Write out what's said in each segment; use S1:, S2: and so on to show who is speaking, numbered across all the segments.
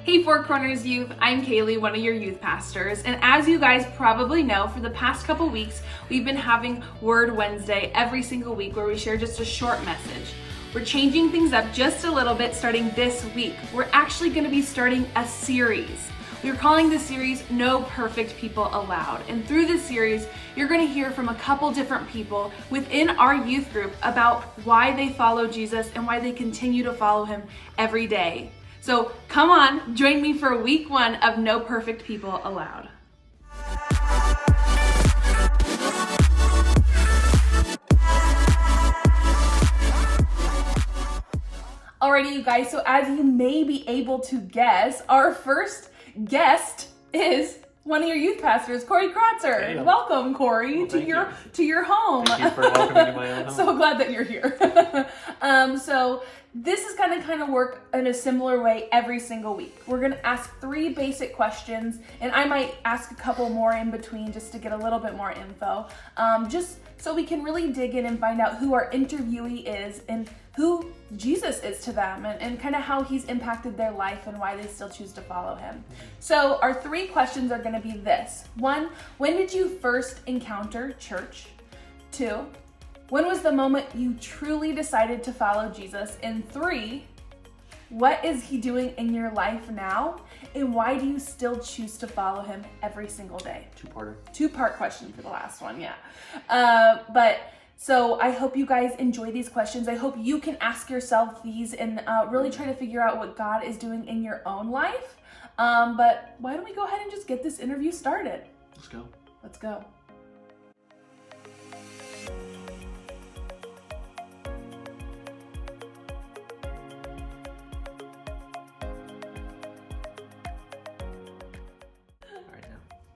S1: Hey Four Corners Youth, I'm Kaylee, one of your youth pastors, and as you guys probably know, for the past couple weeks, we've been having Word Wednesday every single week where we share just a short message. We're changing things up just a little bit starting this week. We're actually going to be starting a series. We're calling this series No Perfect People Allowed, and through this series, you're going to hear from a couple different people within our youth group about why they follow Jesus and why they continue to follow him every day. So come on, join me for week 1 of No Perfect People Allowed. Alrighty, you guys, so as you may be able to guess, our first guest is one of your youth pastors, Corey Kratzer.
S2: Hey.
S1: Welcome, Corey, to your home.
S2: Thank you for welcoming me to my own home.
S1: So glad that you're here. So this is going to kind of work in a similar way every single week. We're going to ask 3 basic questions, and I might ask a couple more in between just to get a little bit more info, just so we can really dig in and find out who our interviewee is and who Jesus is to them, and kind of how he's impacted their life and why they still choose to follow him. So our 3 questions are going to be this. 1, when did you first encounter church? 2, when was the moment you truly decided to follow Jesus? And 3, what is he doing in your life now? And why do you still choose to follow him every single day?
S2: Two-parter.
S1: 2-part question for the last one, yeah. So I hope you guys enjoy these questions. I hope you can ask yourself these and really try to figure out what God is doing in your own life. But why don't we go ahead and just get this interview started?
S2: Let's go.
S1: Let's go.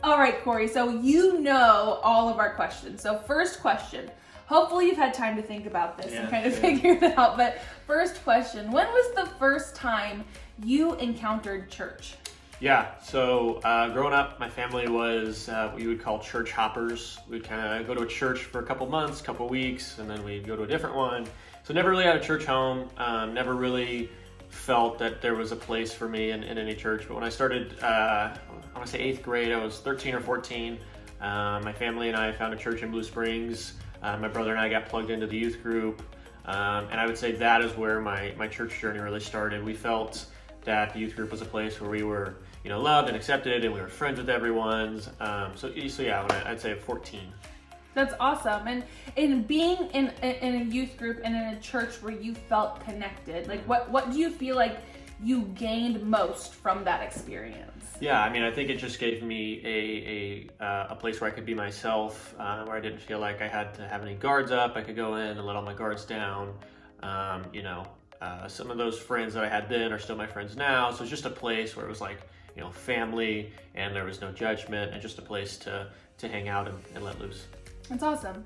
S1: All right, Corey, so you know all of our questions. So first question, hopefully you've had time to think about this and kind of figure it out, but first question, when was the first time you encountered church?
S2: Yeah, so growing up, my family was what you would call church hoppers. We'd kind of go to a church for a couple months, couple weeks, and then we'd go to a different one. So never really had a church home, never really felt that there was a place for me in any church. But when I started, I want to say 8th grade, I was 13 or 14. My family and I found a church in Blue Springs. My brother and I got plugged into the youth group. And I would say that is where my church journey really started. We felt that the youth group was a place where we were, loved and accepted, and we were friends with everyone. So yeah, I'd say 14.
S1: That's awesome. And in being in a youth group and in a church where you felt connected, like what do you feel like you gained most from that experience?
S2: Yeah, I mean, I think it just gave me a place where I could be myself, where I didn't feel like I had to have any guards up. I could go in and let all my guards down. Some of those friends that I had then are still my friends now. So it's just a place where it was like, family, and there was no judgment, and just a place to hang out and let loose.
S1: That's awesome.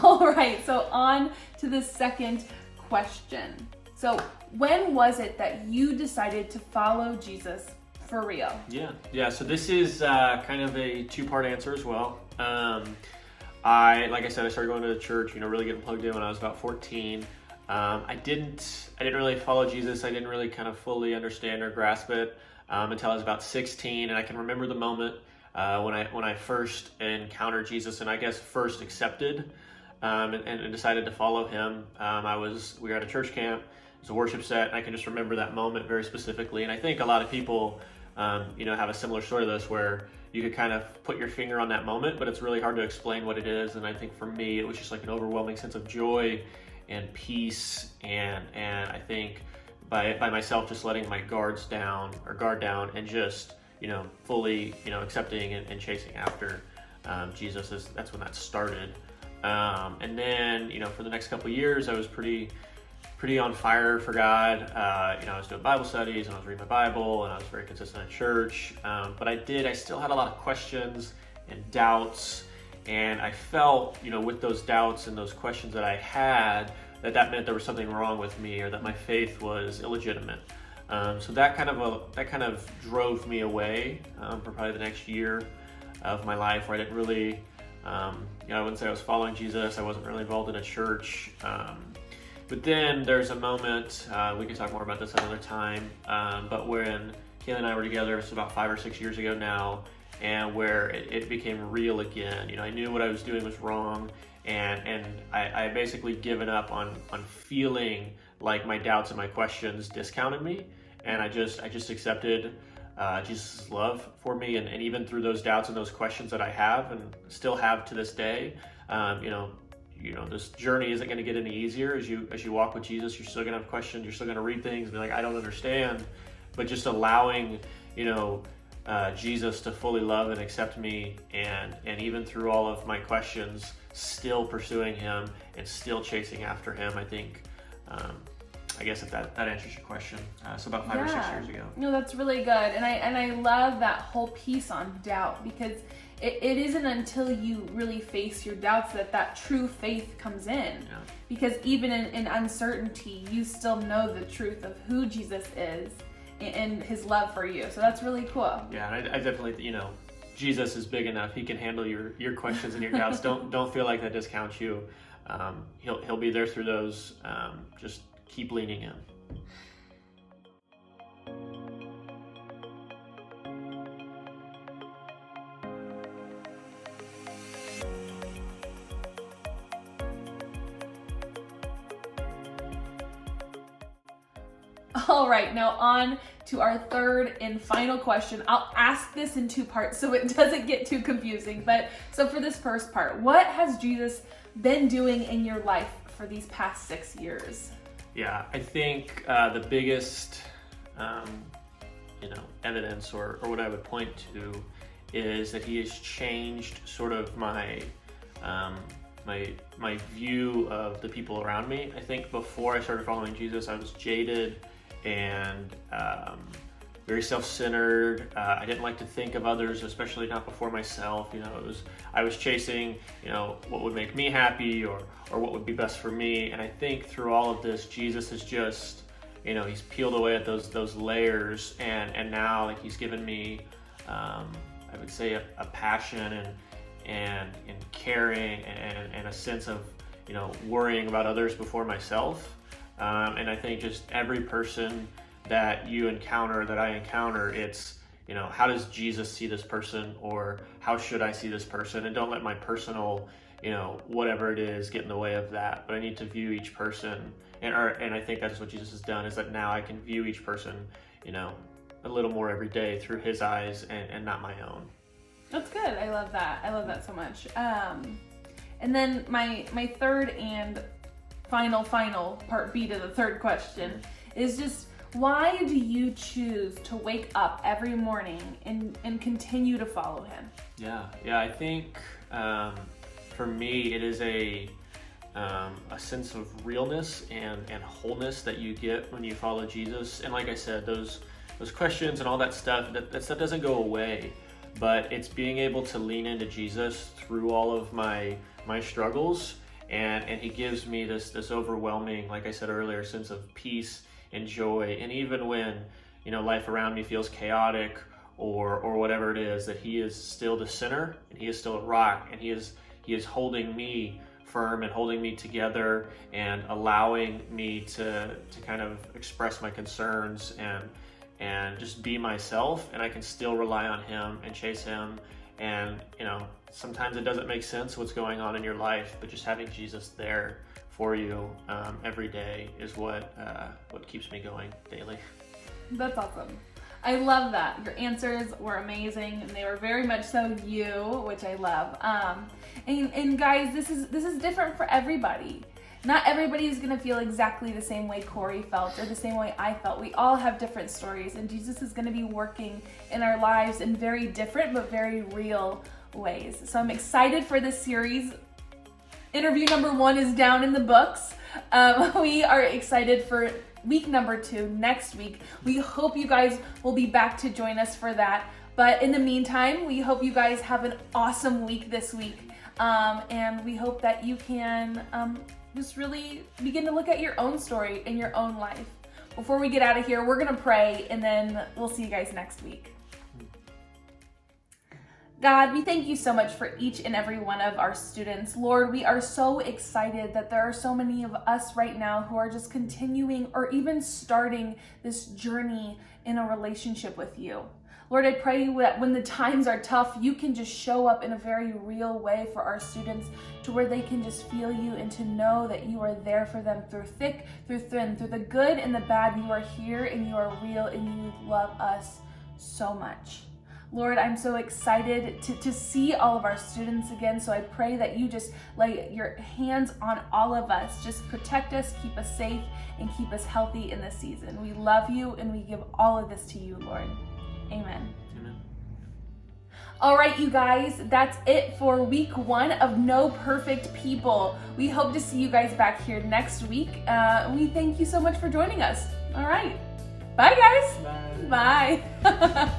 S1: All right, so on to the second question. So when was it that you decided to follow Jesus for real?
S2: Yeah. So this is kind of a 2-part answer as well. Like I said, I started going to the church, really getting plugged in when I was about 14. I didn't really follow Jesus. I didn't really kind of fully understand or grasp it until I was about 16. And I can remember the moment when I first encountered Jesus and I guess first accepted and decided to follow him. We were at a church camp. It was a worship set. And I can just remember that moment very specifically. And I think a lot of people, have a similar story to this where you could kind of put your finger on that moment, but it's really hard to explain what it is. And I think for me, it was just like an overwhelming sense of joy and peace. And I think by myself just letting my guard down and just, fully, accepting and chasing after Jesus, that's when that started. And then, for the next couple of years, I was pretty on fire for God. I was doing Bible studies and I was reading my Bible and I was very consistent at church. But I still had a lot of questions and doubts. And I felt, with those doubts and those questions that I had, that meant there was something wrong with me or that my faith was illegitimate. So that kind of drove me away for probably the next year of my life, where I didn't really, I wouldn't say I was following Jesus. I wasn't really involved in a church. But then there's a moment, we can talk more about this another time, but when Kayla and I were together, it's about 5 or 6 years ago now, and where it became real again. I knew what I was doing was wrong, and I basically given up on feeling like my doubts and my questions discounted me, and I just accepted Jesus' love for me, and even through those doubts and those questions that I have and still have to this day, this journey isn't going to get any easier as you walk with Jesus. You're still going to have questions. You're still going to read things and be like, I don't understand. But just allowing, Jesus to fully love and accept me, and even through all of my questions, still pursuing Him and still chasing after Him. I think, I guess if that answers your question. So about 5 or 6 years ago.
S1: No, that's really good, and I love that whole piece on doubt, because it isn't until you really face your doubts that true faith comes in.
S2: Yeah.
S1: Because even in uncertainty, you still know the truth of who Jesus is and His love for you. So that's really cool.
S2: Yeah, and I definitely, Jesus is big enough. He can handle your questions and your doubts. Don't feel like that discounts you. He'll be there through those. Just keep leaning in.
S1: All right, now on to our third and final question. I'll ask this in 2 parts so it doesn't get too confusing. But so for this first part, what has Jesus been doing in your life for these past 6 years?
S2: Yeah, I think the biggest, evidence or what I would point to is that He has changed sort of my view of the people around me. I think before I started following Jesus, I was jaded and very self-centered. I didn't like to think of others, especially not before myself. I was chasing, what would make me happy or what would be best for me. And I think through all of this, Jesus has just, He's peeled away at those layers, and now He's given me, I would say, a passion and caring and a sense of, worrying about others before myself. And I think just every person that you encounter, that I encounter, it's, how does Jesus see this person, or how should I see this person? And don't let my personal, whatever it is, get in the way of that. But I need to view each person, and I think that's what Jesus has done, is that now I can view each person, a little more every day through His eyes and not my own.
S1: That's good. I love that. I love that so much. And then my third and final part B to the third question is just, why do you choose to wake up every morning and continue to follow Him?
S2: Yeah, I think for me it is a sense of realness and wholeness that you get when you follow Jesus. And like I said, those questions and all that stuff, that stuff doesn't go away, but it's being able to lean into Jesus through all of my struggles. And He gives me this overwhelming, like I said earlier, sense of peace and joy. And even when, life around me feels chaotic or whatever it is, that He is still the center, and He is still a rock, and He is holding me firm and holding me together and allowing me to kind of express my concerns and just be myself. And I can still rely on Him and chase Him. And, sometimes it doesn't make sense what's going on in your life, but just having Jesus there for you every day is what keeps me going daily. That's
S1: awesome. I love that. Your answers were amazing, and they were very much so you, which I love. And guys, this is different for everybody. Not everybody is going to feel exactly the same way Corey felt or the same way I felt. We all have different stories, and Jesus is going to be working in our lives in very different but very real ways. So I'm excited for this series. Interview number 1 is down in the books. We are excited for week number 2 next week. We hope you guys will be back to join us for that. But in the meantime, we hope you guys have an awesome week this week. And we hope that you can just really begin to look at your own story in your own life. before we get out of here, we're going to pray, and then we'll see you guys next week. God, we thank you so much for each and every one of our students. Lord, we are so excited that there are so many of us right now who are just continuing or even starting this journey in a relationship with you. Lord, I pray that when the times are tough, you can just show up in a very real way for our students to where they can just feel you and to know that you are there for them through thick, through thin, through the good and the bad. You are here and you are real and you love us so much. Lord, I'm so excited to see all of our students again. So I pray that you just lay your hands on all of us. Just protect us, keep us safe, and keep us healthy in this season. We love you and we give all of this to you, Lord. Amen.
S2: Amen.
S1: All right, you guys, that's it for week 1 of No Perfect People. We hope to see you guys back here next week. We thank you so much for joining us. All right. Bye, guys.
S2: Bye.
S1: Bye.